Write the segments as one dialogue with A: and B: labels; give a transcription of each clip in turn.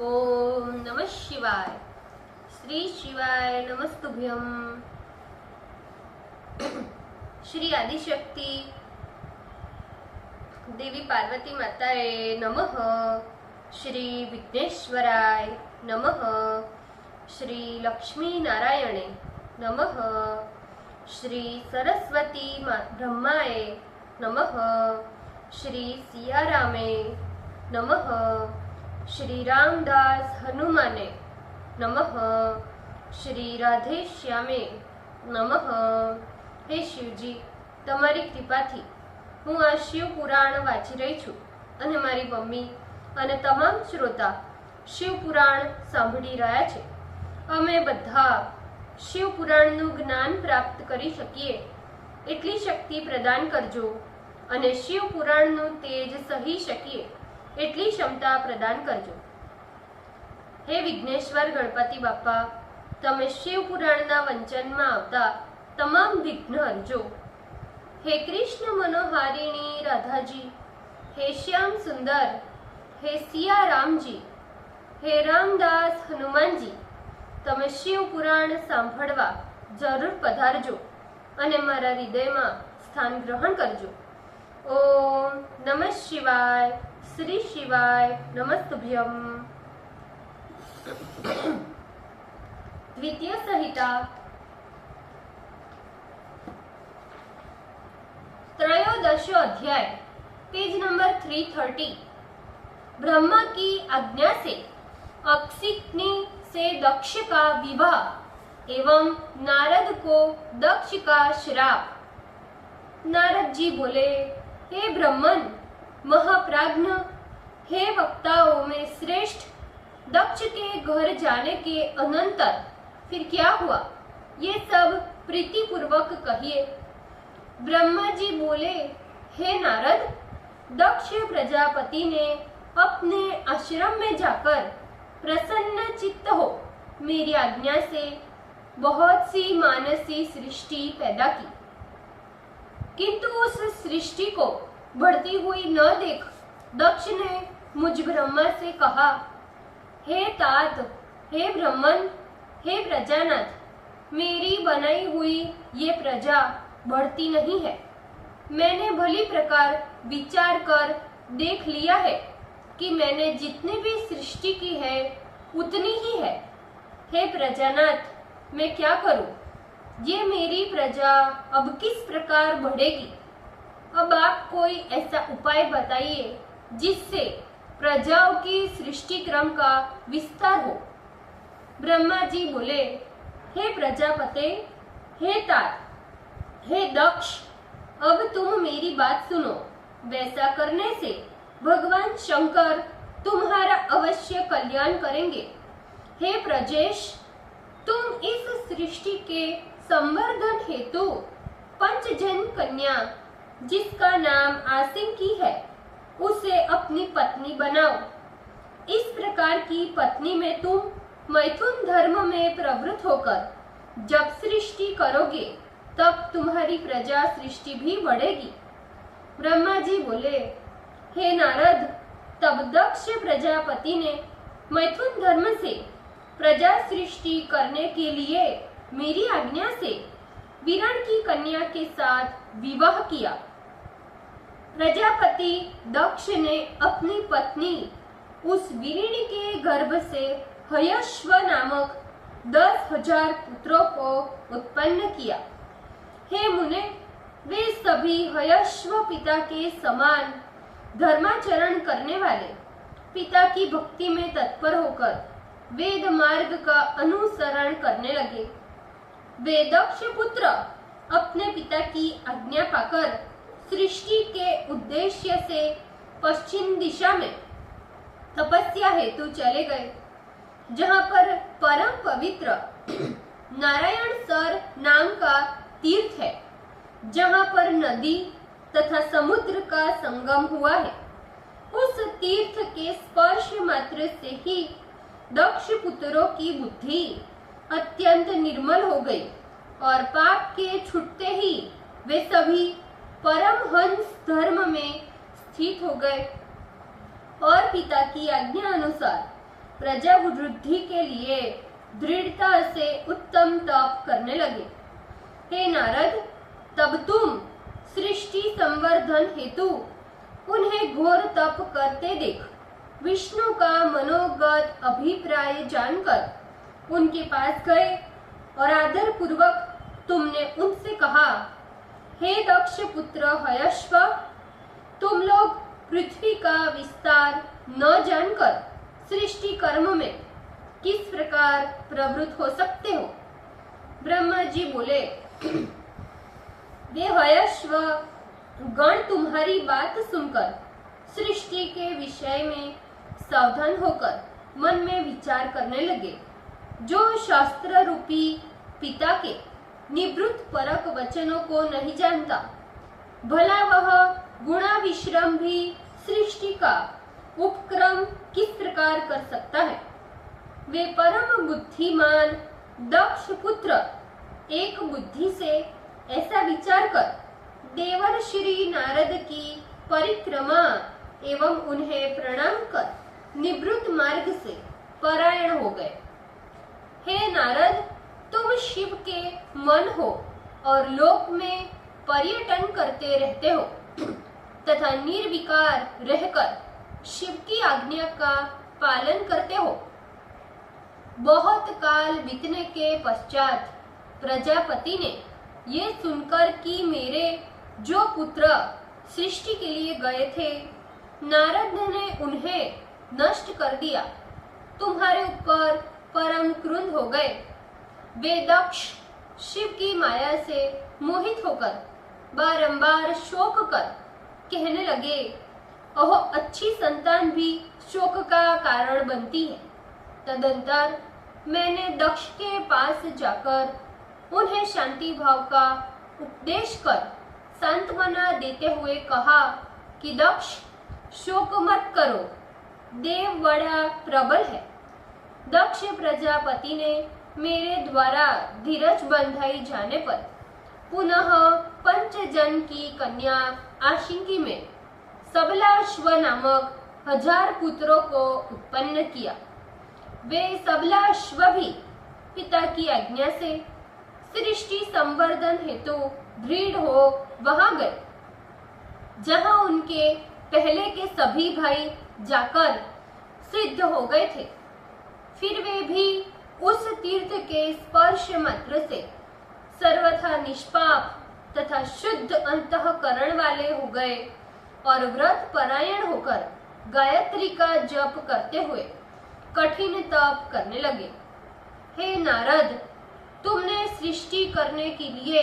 A: ओम नमः शिवाय। श्री शिवाय नमस्तुभ्यम। श्री आदिशक्ति देवी पार्वती माताए नमः। श्री विघ्नेश्वराय नमः। श्री लक्ष्मी नारायणे नमः। श्री सरस्वती ब्रह्माए नमः। श्री सियारामे नमः। श्री रामदास हनुमाने नमः। श्री राधे श्यामे नमः। हे शिवजी, તમારી કૃપાથી હું આ શિવ પુરાણ વાંચી રહી છું અને મારી મમ્મી અને તમામ શ્રોતા શિવ પુરાણ સાંભળી રહ્યા છે। અમે બધા શિવ પુરાણનું જ્ઞાન પ્રાપ્ત કરી શકીએ એટલી શક્તિ પ્રદાન કરજો અને શિવ પુરાણનું તેજ સહી શકીએ એટલી ક્ષમતા પ્રદાન કરજો। હે વિઘ્નેશ્વર ગણપતિ બાપા, તમે શિવ પુરાણના વંચનમાં આવતા તમામ વિઘ્ન હરજો। हे कृष्ण मनोहारिणी राधा जी, हे श्याम सुंदर, हे सिया राम जी, हे रामदास हनुमान जी, તમે શિવ પુરાણ સાંભળવા જરૂર પધારજો અને મારા હૃદયમાં સ્થાન ગ્રહણ કરજો। ઓમ નમઃ શિવાય। श्री शिवाय नमस्तुभ्यम। द्वितीय संहिता त्रयोदशो अध्याय, पेज नंबर 330। ब्रह्मा की आज्ञा से अक्षिक्नी से दक्ष का विवाह एवं नारद को दक्ष का श्राप। नारद जी बोले, हे ब्रह्मन महाप्राज्ञ, हे वक्ताओं में श्रेष्ठ, दक्ष के घर जाने के अनंतर फिर क्या हुआ, ये सब प्रीति पूर्वक कहिए। ब्रह्मा जी बोले, हे नारद, दक्ष प्रजापति ने अपने आश्रम में जाकर प्रसन्न चित्त हो मेरी आज्ञा से बहुत सी मानसी सृष्टि पैदा की, किंतु उस सृष्टि को बढ़ती हुई न देख दक्ष ने मुझ ब्रह्मा से कहा, हे तात, हे ब्रह्मन, हे प्रजानाथ, मेरी बनाई हुई ये प्रजा बढ़ती नहीं है। मैंने भली प्रकार विचार कर देख लिया है कि मैंने जितनी भी सृष्टि की है उतनी ही है। हे प्रजानाथ, मैं क्या करूं? ये मेरी प्रजा अब किस प्रकार बढ़ेगी? अब आप कोई ऐसा उपाय बताइए जिससे प्रजाओं की सृष्टि क्रम का विस्तार हो। ब्रह्मा जी बोले, हे प्रजापते, हे तात, हे दक्ष, अब तुम मेरी बात सुनो। वैसा करने से भगवान शंकर तुम्हारा अवश्य कल्याण करेंगे। हे प्रजेश, तुम इस सृष्टि के संवर्धन हेतु पंचजन कन्या जिसका नाम आसिंकी है उसे अपनी पत्नी बनाओ। इस प्रकार की पत्नी में तुम मैथुन धर्म में प्रवृत्त होकर जब सृष्टि करोगे तब तुम्हारी प्रजा सृष्टि भी बढ़ेगी। ब्रह्मा जी बोले, हे नारद, तब दक्ष प्रजापति ने मैथुन धर्म से प्रजा सृष्टि करने के लिए मेरी आज्ञा से वीरण की कन्या के साथ विवाह किया। प्रजापति दक्ष ने अपनी पत्नी उस वीरिणी के गर्भ से हयश्व नामक 10,000 पुत्रों को उत्पन्न किया। हे मुने, वे सभी हयश्व पिता के समान धर्माचरण करने वाले, पिता की भक्ति में तत्पर होकर वेद मार्ग का अनुसरण करने लगे। वे दक्ष पुत्र अपने पिता की आज्ञा पाकर सृष्टि के उद्देश्य से पश्चिम दिशा में तपस्या हेतु चले गए, जहां पर परम पवित्र नारायण सर नाम का तीर्थ है, जहां पर नदी तथा समुद्र का संगम हुआ है। उस तीर्थ के स्पर्श मात्र से ही दक्ष पुत्रों की बुद्धि अत्यंत निर्मल हो गई और पाप के छूटते ही वे सभी परमहंस धर्म में स्थित हो गए और पिता की आज्ञा अनुसार प्रजा वृद्धि के लिए दृढ़ता से उत्तम तप करने लगे। हे नारद, तब तुम सृष्टि संवर्धन हेतु उन्हें घोर तप करते देख विष्णु का मनोगत अभिप्राय जानकर उनके पास गए और आदर पूर्वक तुमने उनसे कहा, हे दक्ष पुत्र हयश्व, तुम लोग पृथ्वी का विस्तार न जानकर सृष्टि कर्म में किस प्रकार प्रवृत्त हो सकते हो। ब्रह्मा जी बोले, वे हयश्व गण तुम्हारी बात सुनकर सृष्टि के विषय में सावधान होकर मन में विचार करने लगे। जो शास्त्र रूपी पिता के निवृत्त परक वचनों को नहीं जानता, भला वह गुणा विश्राम भी सृष्टि का उपक्रम किस प्रकार कर सकता है। वे परम बुद्धिमान दक्ष पुत्र एक बुद्धि से ऐसा विचार कर देवर श्री नारद की परिक्रमा एवं उन्हें प्रणाम कर निवृत्त मार्ग से परायण हो गए। हे नारद, तुम शिव के मन हो और लोक में पर्यटन करते रहते हो तथा निर्विकार रहकर शिव की आज्ञा का पालन करते हो। बहुत काल बीतने के पश्चात प्रजापति ने ये सुनकर कि मेरे जो पुत्र सृष्टि के लिए गए थे, नारद ने उन्हें नष्ट कर दिया, तुम्हारे ऊपर परम क्रुद्ध हो गए। वे दक्ष शिव की माया से मोहित होकर बारंबार शोक कर कहने लगे, ओह, अच्छी संतान भी शोक का कारण बनती है। तदंतर मैंने दक्ष के पास जाकर उन्हें शांति भाव का उपदेश कर सांत्वना देते हुए कहा कि दक्ष, शोक मत करो, देव बड़ा प्रबल है। दक्ष प्रजापति ने मेरे द्वारा धीरज बंधाई जाने पर पुनः पंचजन की कन्या आशिंकी में सबलाश्व नामक 1000 पुत्रों को उत्पन्न किया। वे सबलाश्व भी पिता की आज्ञा से सृष्टि संवर्धन हेतु दृढ़ हो वहां गए, जहां उनके पहले के सभी भाई जाकर सिद्ध हो गए थे। फिर वे भी उस तीर्थ के स्पर्श मात्र से सर्वथा निष्पाप तथा शुद्ध अंतःकरण वाले हो गए और व्रत परायण होकर गायत्री का जप करते हुए कठिन तप करने लगे। हे नारद, तुमने सृष्टि करने के लिए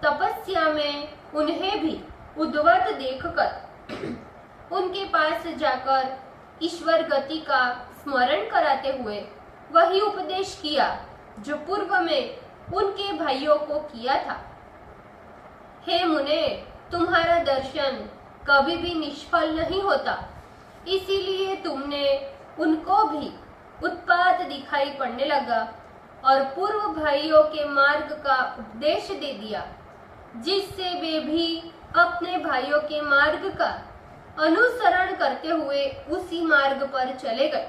A: तपस्या में उन्हें भी उद्वत देखकर उनके पास जाकर ईश्वर गति का स्मरण कराते हुए वही उपदेश किया जो पूर्व में उनके भाइयों को किया था। हे मुने, तुम्हारा दर्शन कभी भी निष्फल नहीं होता, इसीलिए तुमने उनको भी उत्पात दिखाई पड़ने लगा और पूर्व भाइयों के मार्ग का उपदेश दे दिया, जिससे वे भी अपने भाइयों के मार्ग का अनुसरण करते हुए उसी मार्ग पर चले गए।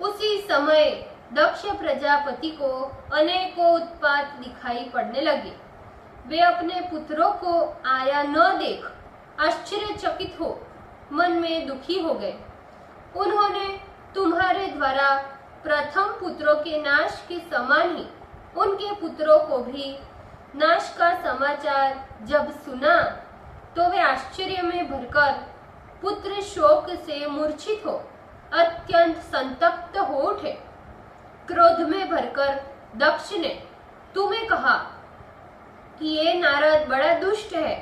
A: उसी समय दक्ष प्रजापति को अनेकों उत्पात दिखाई पड़ने लगे। वे अपने पुत्रों को आया न देख आश्चर्यचकित हो मन में दुखी हो गए। उन्होंने तुम्हारे द्वारा प्रथम पुत्रों के नाश के समान ही उनके पुत्रों को भी नाश का समाचार जब सुना तो वे आश्चर्य में भरकर पुत्र शोक से मूर्छित हो अत्यंत संतप्त हो उठे। क्रोध में भरकर दक्ष ने तुम्हें कहा कि ये नारद बड़ा दुष्ट है।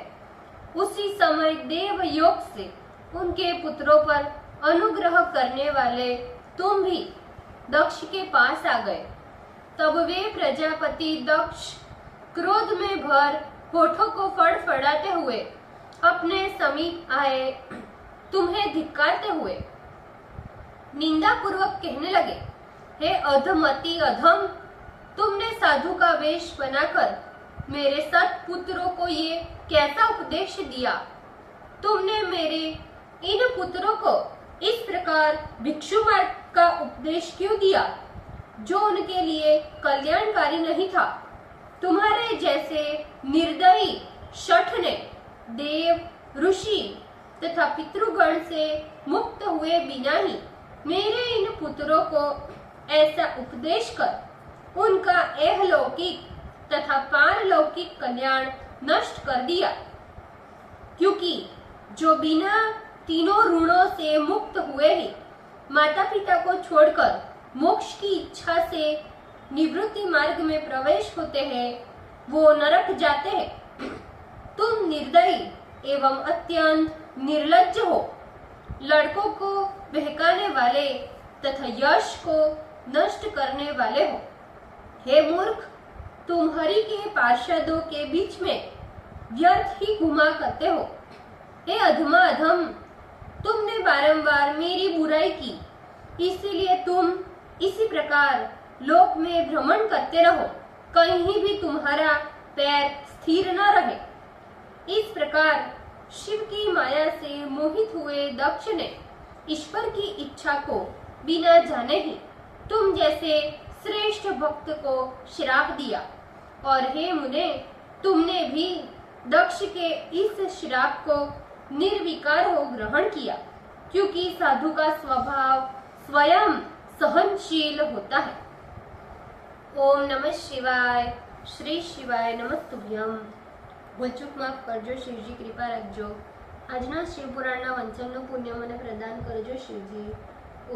A: उसी समय देव योग से उनके पुत्रों पर अनुग्रह करने वाले तुम भी दक्ष के पास आ गए। तब वे प्रजापति दक्ष क्रोध में भर होठों को फड़फड़ाते हुए अपने समीप आए, तुम्हें धिक्कारते हुए निंदा पूर्वक कहने लगे, हे अधमति अधम, तुमने साधु का वेश बनाकर मेरे 7 पुत्रों को ये कैसा उपदेश दिया। तुमने मेरे इन पुत्रों को इस प्रकार भिक्षु मार्ग का उपदेश क्यों दिया जो उनके लिए कल्याणकारी नहीं था? तुम्हारे जैसे निर्दयी शठ ने देव, ऋषि तथा पितृगण से मुक्त हुए बिना ही मेरे इन पुत्रों को ऐसा उपदेश कर उनका एहलौकिक तथा पारलौकिक कल्याण नष्ट कर दिया। क्योंकि जो बिना तीनों ऋणों से मुक्त हुए ही माता पिता को छोड़कर मोक्ष की इच्छा से निवृत्ति मार्ग में प्रवेश होते हैं, वो नरक जाते हैं। तुम निर्दयी एवं अत्यंत निर्लज्ज हो, लड़कों को बहकाने वाले तथा यश को नष्ट करने वाले हो। हे मूर्ख, तुम हरि के पार्षदों के बीच में व्यर्थ ही घुमा करते हो। हे अधमा अधम, तुमने बारंबार मेरी बुराई की, इसीलिए तुम इसी प्रकार लोक में भ्रमण करते रहो, कहीं भी तुम्हारा पैर स्थिर न रहे। इस प्रकार शिव की माया से मोहित हुए दक्ष ने ईश्वर की इच्छा को बिना जाने ही तुम जैसे श्रेष्ठ भक्त को श्राप दिया। और हे मुने, तुमने भी दक्ष के इस श्राप को निर्विकार हो ग्रहण किया, क्योंकि साधु का स्वभाव स्वयं सहनशील होता है। ओम नमः शिवाय। श्री शिवाय नमस्तुभ्यम। ભૂલચૂક માફ કરજો શિવજી, કૃપા રાખજો। આજના શિવપુરાણના વંચનનું પુણ્ય મને પ્રદાન કરજો શિવજી।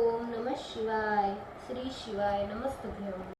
A: ઓમ નમઃ શિવાય। શ્રી શિવાય નમસ્તુભ્યમ।